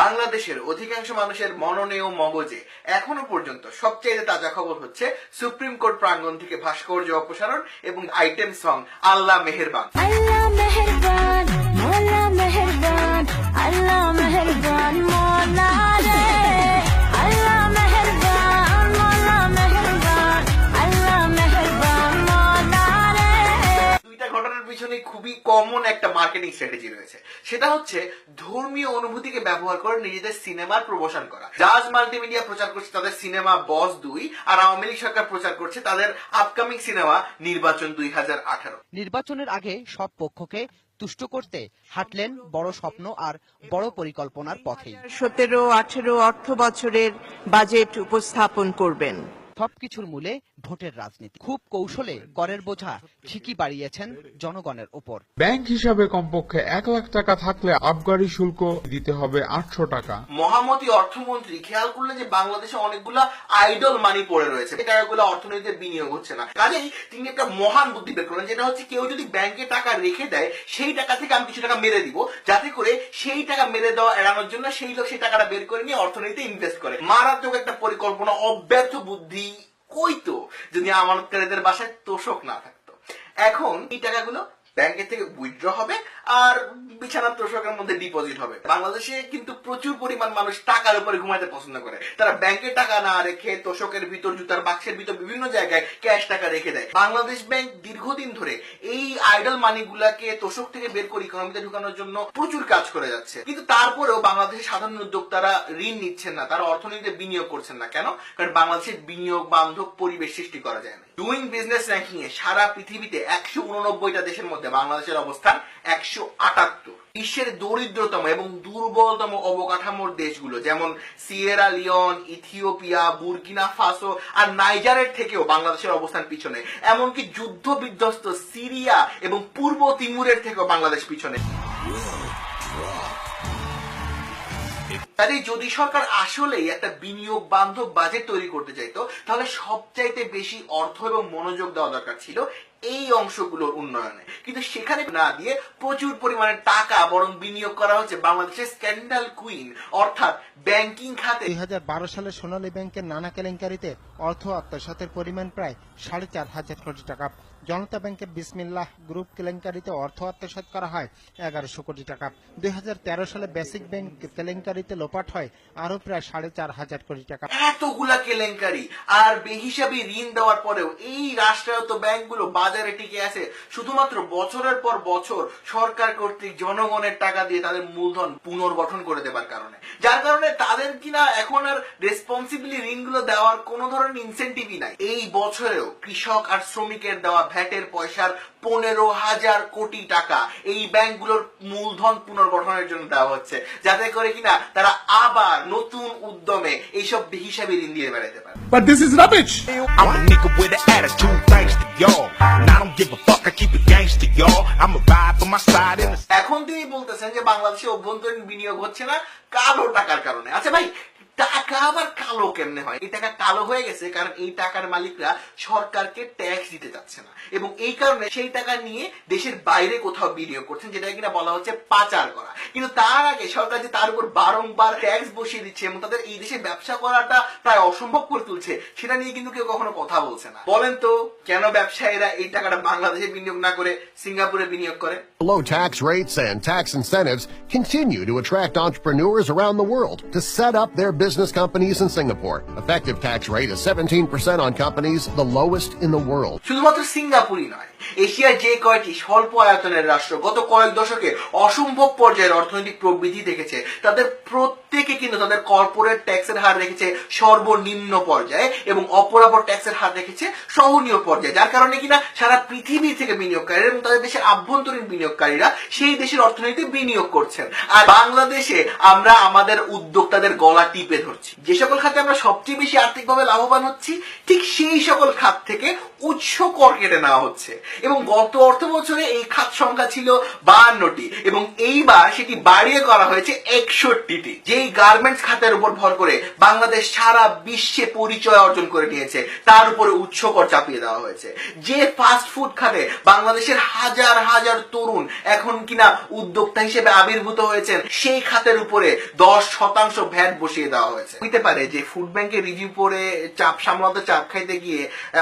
বাংলাদেশের অধিকাংশ মানুষের মননে ও মগজে এখনো পর্যন্ত সবচেয়ে তাজা খবর হচ্ছে সুপ্রিম কোর্ট প্রাঙ্গণ থেকে ভাস্কর্য অপসারণ এবং আইটেম সং আল্লাহ মেহেরবান। আল্লাহ মেহেরবান, মওলা মেহেরবান, আল্লাহ মেহেরবান, মওলা রে। আল্লাহ মেহেরবান, মওলা মেহেরবান, আল্লাহ মেহেরবান, মওলা রে। দুইটা ঘটনার পিছনে খুবই কমন একটা মার্কেটিং স্ট্র্যাটেজি রয়েছে, সেটা হচ্ছে ধর্মীয় অনুভূতিকে ব্যবহার করে নিজেদের সিনেমার প্রমোশন করা। জাজ মাল্টিমিডিয়া প্রচার করছে তাদের সিনেমা বস 2, আর আওয়ামী লীগ সরকার প্রচার করছে তাদের আপকামিং সিনেমা নির্বাচন 2018। নির্বাচনের আগে সব পক্ষকে তুষ্ট করতে হাঁটলেন বড় স্বপ্ন আর বড় পরিকল্পনার পথেই। 17-18 অর্থ বছরের বাজেট উপস্থাপন করবেন। সবকিছুর মূলে ভোটের রাজনীতি। খুব কৌশলে করের বোঝা ঠিকই বাড়িয়েছেন জনগণের উপর। ব্যাংক হিসাবে কমপক্ষে 1 লাখ টাকা থাকলে আবগারি শুল্ক দিতে হবে 800 টাকা। মহামতি অর্থমন্ত্রী খেয়াল করলেন যে বাংলাদেশে অনেকগুলা আইডল মানি পড়ে রয়েছে, এই টাকাগুলো অর্থনীতিতে বিনিয়োগ হচ্ছে না। কাজেই তিনি একটা মহান বুদ্ধি বের করলেন, যেটা হচ্ছে কেউ যদি ব্যাংকে টাকা রেখে দেয় সেই টাকা থেকে আমি কিছু টাকা মেরে দিব, যাতে করে সেই টাকা মেরে দেওয়া এড়ানোর জন্য সেই লোক সেই টাকাটা বের করে নিয়ে অর্থনীতিতে ইনভেস্ট করে। মারাত্মক একটা পরিকল্পনা, অব্যর্থ বুদ্ধি কইতো যদি আমানতকারীদের বাসায় তোষক না থাকতো। এখন এই টাকাগুলো ব্যাংকের থেকে উইথড্র হবে আর বিছানার তোষকের মধ্যে ডিপোজিট হবে। বাংলাদেশে কিন্তু প্রচুর পরিমাণ মানুষ টাকার উপরে ঘুমাইতে পছন্দ করে। তারা ব্যাংকে টাকা না রেখে তোষকের ভিতর, জুতার বাক্সের ভিতর বিভিন্ন জায়গায় ক্যাশ টাকা রেখে দেয়। বাংলাদেশ ব্যাংক দীর্ঘদিন ধরে এই আইডল মানি গুলাকে তোষক থেকে বের করে ইকোনমিতে ঢুকানোর জন্য প্রচুর কাজ করে যাচ্ছে, কিন্তু তারপরেও বাংলাদেশের সাধারণ উদ্যোক্তারা ঋণ নিচ্ছেন না, তারা অর্থনীতিতে বিনিয়োগ করছেন না। কেন? কারণ বাংলাদেশের বিনিয়োগ বান্ধব পরিবেশ সৃষ্টি করা যায় না। ডুইং বিজনেস র্যাঙ্কিং এ সারা পৃথিবীতে 189টা দেশের মধ্যে বাংলাদেশের অবস্থান 178। বিশ্বের দরিদ্রতম এবং দুর্বলতম অবকাঠামোর দেশগুলো যেমন Sierra Leone, Ethiopia, Burkina Faso আর নাইজারের থেকেও বাংলাদেশের অবস্থান পিছনে। এমনকি যুদ্ধ বিধ্বস্ত সিরিয়া এবং পূর্ব তিমুরের থেকেও বাংলাদেশ পিছনে। তাই যদি সরকার আসলেই একটা বিনিয়োগ বান্ধব বাজেট তৈরি করতে চাইতো, তাহলে সবচাইতে বেশি অর্থ এবং মনোযোগ দেওয়া দরকার ছিল এই অংশগুলোর উন্নয়নে। কিন্তু সেখানে না দিয়ে প্রচুর পরিমাণে টাকা বরং বিনিয়োগ করা হচ্ছে বাংলাদেশের স্ক্যান্ডাল কুইন অর্থাৎ ব্যাংকিং খাতে। 2012 সালে সোনালী ব্যাংকের নানা কেলেঙ্কারিতে অর্থ আত্মসাতের পরিমাণ প্রায় 4,500 কোটি টাকা। জনতা ব্যাংকের বিসমিল্লাহ গ্রুপ কেলেঙ্কারিতে অর্থ আত্মসাৎ করা হয় 1100 কোটি টাকা। 2013 সালে বেসিক ব্যাংক কেলেঙ্কারিতে লোপাট হয় আরো প্রায় 4,500 কোটি টাকা। এতগুলা কেলেঙ্কারি আর বেহিসাবি ঋণ দেওয়ার পরেও এই রাষ্ট্রায়ত্ত ব্যাংকগুলো বাজারে টিকে আছে শুধুমাত্র বছরের পর বছর সরকার কর্তৃক জনগণের টাকা দিয়ে তাদের মূলধন পুনর্গঠন করে দেবার কারণে, যার কারণে তাদের কিনা এখন আর রেসপন্সিবলি ঋণগুলো দেওয়ার কোন ধরনের ইনসেন্টিভই নাই। এই বছরেও কৃষক আর শ্রমিকের দেওয়া ভ্যাটের পয়সার 15,000 কোটি টাকা এই ব্যাংকগুলোর মূলধন পুনর্গঠনের জন্য দেওয়া হচ্ছে, যাতে করে কিনা তারা আবার নতুন উদ্যমে এইসব বেহিসাবি ঋণ দিয়ে বেড়াতে পারে। But this is rubbish. I'm a nigga with an attitude, thanks to y'all. And I don't give a fuck, I keep it gangster, y'all. I'm a ride for my side in the... এখন তিনি বলতেছেন যে বাংলাদেশে অভ্যন্তরীণ বিনিয়োগ হচ্ছে না কালো টাকার কারণে। আচ্ছা ভাই, টাকা আবার কালো কেমনে হয়? এই টাকা কালো হয়ে গেছে কারণ এই টাকার মালিকরা সরকারকে ট্যাক্স দিতে চাচ্ছে না, এবং এই কারণে সেই টাকা নিয়ে দেশের বাইরে কোথাও বিনিয়োগ করছেন, যেটা কিনা বলা হচ্ছে পাচার করা। কিন্তু তার আগে সরকার যে তার উপর বারংবার ট্যাক্স বসিয়ে দিচ্ছে এবং তাদের এই দেশে ব্যবসা করাটা প্রায় অসম্ভব করে তুলছে, সেটা নিয়ে কিন্তু কেউ কখনো কথা বলছে না। বলেন তো কেন ব্যবসায়ীরা এই টাকাটা বাংলাদেশে বিনিয়োগ না করে সিঙ্গাপুরে বিনিয়োগ করে? Low tax rates and tax incentives continue to attract entrepreneurs around the world to set up their business companies in Singapore. Effective tax rate is 17% on companies, the lowest in the world. শুধুমাত্র সিঙ্গাপুরই নয়, এশিয়ার যে কয়টি স্বল্প আয়তনের রাষ্ট্র গত কয়েক দশকে অসম্ভব পর্যায়ের অর্থনৈতিক প্রবৃদ্ধি দেখেছে, তাদের প্রত্যেকে কিন্তু তাদের কর্পোরেট ট্যাক্সের হার রেখেছে সর্বনিম্ন পর্যায়ে এবং অপরাপর ট্যাক্সের হার রেখেছে সহনীয় পর্যায়ে, যার কারণে কিনা সারা পৃথিবী থেকে বিনিয়োগকারীরা এবং তাদের দেশের আভ্যন্তরীণ বিনিয়োগকারীরা সেই দেশের অর্থনীতিতে বিনিয়োগ করছেন। আর বাংলাদেশে আমরা আমাদের উদ্যোক্তাদের গলা টিপে ধরছি। যে সকল খাতে আমরা সবচেয়ে বেশি আর্থিকভাবে লাভবান হচ্ছি, ঠিক সেই সকল খাত থেকে উচ্চ কর কেটে নেওয়া হচ্ছে, এবং গত অর্থ বছরে এই খাত সংখ্যা ছিল 52টি এবং এইবার সেটি বাড়িয়ে করা হয়েছে 61টি। যেই গার্মেন্টস খাতের উপর ভর করে বাংলাদেশ সারা বিশ্বে পরিচয় অর্জন করে নিয়েছে, তার উপরে উচ্চ কর চাপিয়ে দেওয়া হয়েছে। যে ফাস্ট ফুড খাতে বাংলাদেশের হাজার হাজার তরুণ এখন কিনা উদ্যোক্তা হিসেবে আবির্ভূত হয়েছেন, সেই খাতের উপরে 10% ভ্যাট বসিয়ে দেওয়া হয়েছে। হইতে পারে যে ফুড ব্যাংকের রিভিউ পরে চাপ সামলাতে, চাপ খাইতে গিয়ে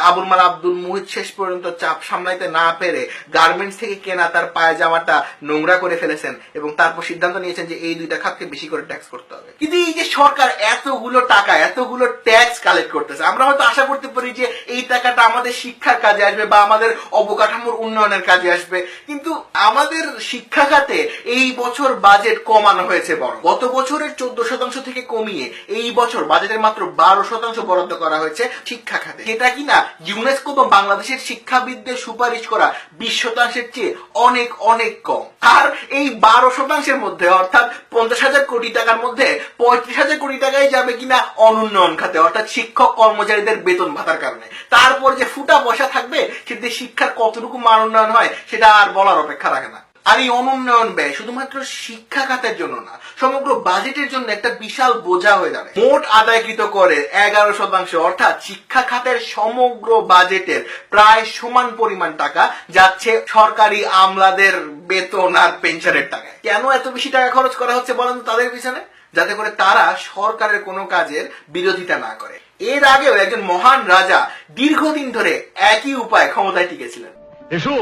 আবুল মাল আব্দুল মুহিত শেষ পর্যন্ত চাপ সামলাইতে না পেরে গার্মেন্টস থেকে কেনা তার পায়জামাটা নোংরা করে ফেলেছেন এবং তারপর সিদ্ধান্ত নিয়েছেন যে এই দুইটা খাতকে বেশি করে ট্যাক্স করতে হবে। কিন্তু এই যে সরকার এতগুলো টাকা, এতগুলো ট্যাক্স কালেক্ট করতেছে, আমরা হয়তো আশা করতে পারি যে এই টাকাটা আমাদের শিক্ষার কাজে আসবে বা আমাদের অবকাঠামোর উন্নয়নের কাজে আসবে, কিন্তু আমাদের শিক্ষা খাতে এই বছর বাজেট কমানো হয়েছে। বড় গত বছরের 14% থেকে কমিয়ে এই বছর বাজেটের মাত্র 12% বরাদ্দ করা হয়েছে শিক্ষা খাতে, যেটা কিনা ইউনেস্কো বা বাংলাদেশের শিক্ষাবিদদের সুপারিশ করা 20% চেয়ে অনেক অনেক কম। আর এই 12%-এর মধ্যে অর্থাৎ 50,000 কোটি টাকার মধ্যে 35,000 কোটি টাকাই যাবে কিনা অনুন্নয়ন খাতে, অর্থাৎ শিক্ষক কর্মচারীদের বেতন ভাতার কারণে। তারপর যে ফুটা পয়সা থাকবে সেটা শিক্ষার কতটুকু মান উন্নয়ন হয় সেটা আর বলার অপেক্ষা রাখে না। আর এই অনুন্নয়ন ব্যয় শুধুমাত্র শিক্ষা খাতের জন্য না, সমগ্র বাজেটের জন্য একটা বিশাল বোঝা হয়ে যাবে। মোট আদায়কৃত করে 11% অর্থাৎ শিক্ষা খাতের সমগ্র বাজেটের প্রায় সমান পরিমাণ টাকা যাচ্ছে সরকারি আমলাদের বেতন আর পেনশনের টাকায়। কেন এত বেশি টাকা খরচ করা হচ্ছে বলেন তো তাদের পিছনে? যাতে করে তারা সরকারের কোনো কাজের বিরোধিতা না করে। এর আগেও একজন মহান রাজা দীর্ঘদিন ধরে একই উপায়ে ক্ষমতায় টিকেছিলেন। এসো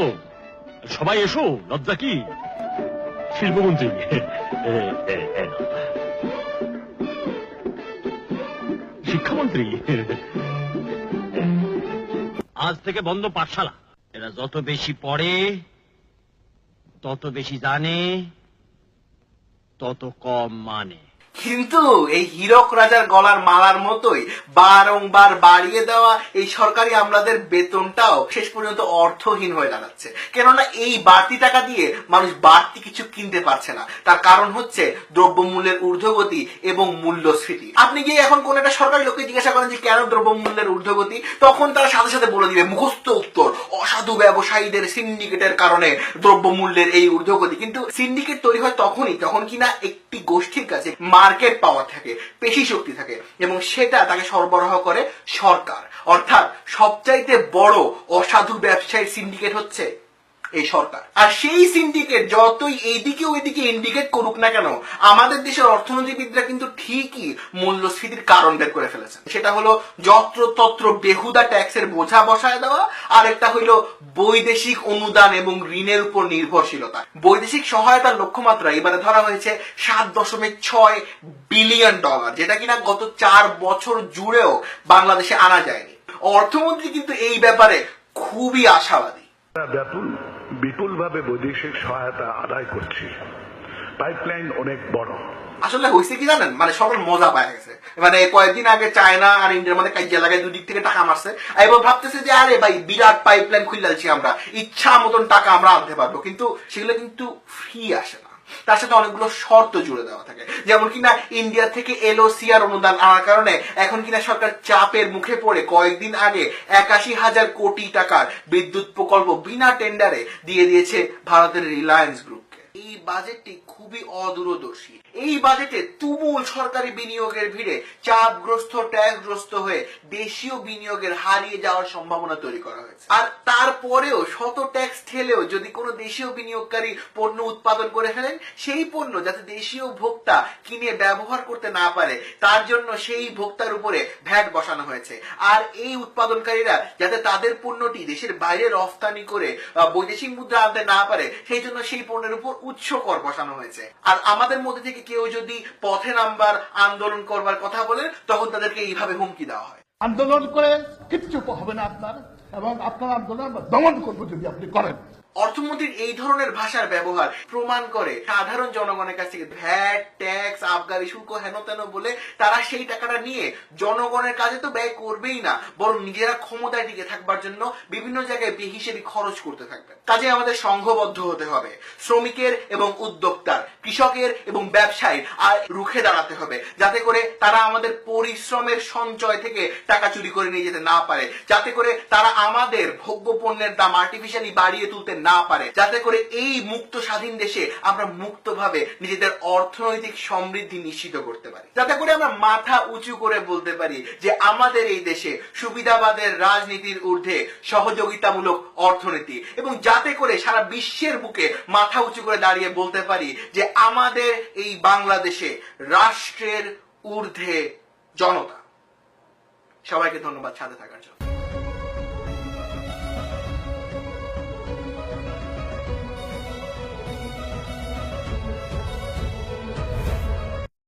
সবাই এসো, লজ্জা কি? শিল্পমন্ত্রী শিক্ষামন্ত্রী, আজ থেকে বন্ধ পাঠশালা। এরা যত বেশি পড়ে, তত বেশি জানে, তত কম মানে। কিন্তু এই হীরক রাজার গলার মালার মতোই বারংবার বাড়িয়ে দেওয়া এই সরকারি আমলাদের বেতনটাও শেষ পর্যন্ত অর্থহীন হয়ে দাঁড়াচ্ছে। কেননা এই বাড়তি টাকা দিয়ে মানুষ বাড়তি কিছু কিনতে পারছে না। তার কারণ হচ্ছে দ্রব্যমূল্যের ঊর্ধ্বগতি এবং মূল্যস্ফীতি। আপনি গিয়ে এখন কোন একটা সরকারি লোককে জিজ্ঞাসা করেন যে কেন দ্রব্যমূল্যের ঊর্ধ্বগতি, তখন তারা সাথে সাথে বলে দিবে মুখস্থ উত্তর, অসাধু ব্যবসায়ীদের সিন্ডিকেটের কারণে দ্রব্যমূল্যের এই ঊর্ধ্বগতি। কিন্তু সিন্ডিকেট তৈরি হয় তখনই যখন কিনা একটি গোষ্ঠীর কাছে মার্কেট পাওয়ার থাকে, পেশি শক্তি থাকে এবং সেটা তাকে সরবরাহ করে সরকার। অর্থাৎ সবচাইতে বড় অসাধু ব্যবসায়ীর সিন্ডিকেট হচ্ছে এই সরকার। আর সেই সিন্ডিকেট যতই এইদিকে ওইদিকে ইন্ডিকেট করুক না কেন, আমাদের দেশের অর্থনীতিবিদরা কিন্তু ঠিকই মূল্যস্ফীতির কারণ বের করে ফেলেছে। সেটা হলো যত্রতত্র বেহুদা ট্যাক্সের বোঝা বসায় দেওয়া, আর একটা হইলো বৈদেশিক অনুদান এবং ঋণের উপর নির্ভরশীলতা। বৈদেশিক সহায়তার লক্ষ্যমাত্রা এবারে ধরা হয়েছে $7.6 বিলিয়ন, যেটা কিনা গত 4 বছর জুড়েও বাংলাদেশে আনা যায়নি। অর্থমন্ত্রী কিন্তু এই ব্যাপারে খুবই আশাবাদী। বিপুলভাবে বৈদেশিক সহায়তা আদায় করছি, পাইপলাইন অনেক বড়। আসলে হয়েছে কি জানেন, মানে সবার মজা পায় গেছে। মানে কয়েকদিন আগে চায়না আর ইন্ডিয়ার মধ্যে কাজিয়া লাগায় দুদিক থেকে টাকা মারছে, এবার ভাবতেছে যে আরে ভাই বিরাট পাইপলাইন খুললাছি আমরা, ইচ্ছা মতন টাকা আমরা আনতে পারবো। কিন্তু সেগুলো কিন্তু ফ্রি আসে না, তার সাথে অনেকগুলো শর্ত জুড়ে দেওয়া থাকে। যেমন কিনা ইন্ডিয়া থেকে LOCR অনুদান আনার কারণে এখন কিনা সরকার চাপের মুখে পড়ে কয়েকদিন আগে 81,000 কোটি টাকার বিদ্যুৎ প্রকল্প বিনা টেন্ডারে দিয়ে দিয়েছে ভারতের রিলায়েন্স গ্রুপকে। এই বাজেটটি খুবই অদূরদর্শী। এই বাজেটে তুমুল সরকারি বিনিয়োগের ভিড়ে চাপগ্রস্ত, ট্যাক্সগ্রস্ত হয়ে দেশীয় বিনিয়োগের হারিয়ে যাওয়ার সম্ভাবনা তৈরি করা হয়েছে। আর তারপরেও শত ট্যাক্স ঠেলেও যদি কোনো দেশীয় বিনিয়োগকারী পণ্য উৎপাদন করে ফেলেন, সেই পণ্য যাতে দেশীয় ভোক্তা কিনে ব্যবহার করতে না পারে তার জন্য সেই ভোক্তার উপরে ভ্যাট বসানো হয়েছে। আর এই উৎপাদনকারীরা যাতে তাদের পণ্যটি দেশের বাইরে রফতানি করে বৈদেশিক মুদ্রা আনতে না পারে, সেই জন্য সেই পণ্যের উপর উচ্চ কর বসানো হয়েছে। আর আমাদের মধ্যে থেকে কেউ যদি পথে নামবার, আন্দোলন করবার কথা বলেন, তখন তাদেরকে এইভাবে হুমকি দেওয়া হয়। আন্দোলন করে কিচ্ছু হবে না আপনার, এবং আপনার আন্দোলন দমন করবো যদি আপনি করেন। অর্থমন্ত্রীর এই ধরনের ভাষার ব্যবহার প্রমাণ করে সাধারণ জনগণের কাছ থেকে ভ্যাট, ট্যাক্স, আবগারি শুল্ক হেন তেন বলে তারা সেই টাকাটা নিয়ে জনগণের কাজে তো ব্যয় করবেই না, বরং নিজেরা ক্ষমতায় টিকে থাকবার জন্য বিভিন্ন জায়গায় বেহিসেবি খরচ করতে থাকবে। কাজে আমাদের সংঘবদ্ধ হতে হবে, শ্রমিকের এবং উদ্যোক্তার, কৃষকের এবং ব্যবসায়ীর আর রুখে দাঁড়াতে হবে, যাতে করে তারা আমাদের পরিশ্রমের সঞ্চয় থেকে টাকা চুরি করে নিয়ে যেতে না পারে, যাতে করে তারা আমাদের ভোগ্য পণ্যের দাম আর্টিফিশিয়ালি বাড়িয়ে তুলতে না পারে, যাতে করে এই মুক্ত স্বাধীন দেশে আমরা মুক্তভাবে নিজেদের অর্থনৈতিক সমৃদ্ধি নিশ্চিত করতে পারি, যাতে করে আমরা মাথা উঁচু করে বলতে পারি যে আমাদের এই দেশে সুবিধাবাদের রাজনীতির ঊর্ধ্বে সহযোগিতামূলক অর্থনীতি, এবং যাতে করে সারা বিশ্বের বুকে মাথা উঁচু করে দাঁড়িয়ে বলতে পারি যে আমাদের এই বাংলাদেশে রাষ্ট্রের ঊর্ধ্বে জনতা। সবাইকে ধন্যবাদ সাথে থাকার জন্য।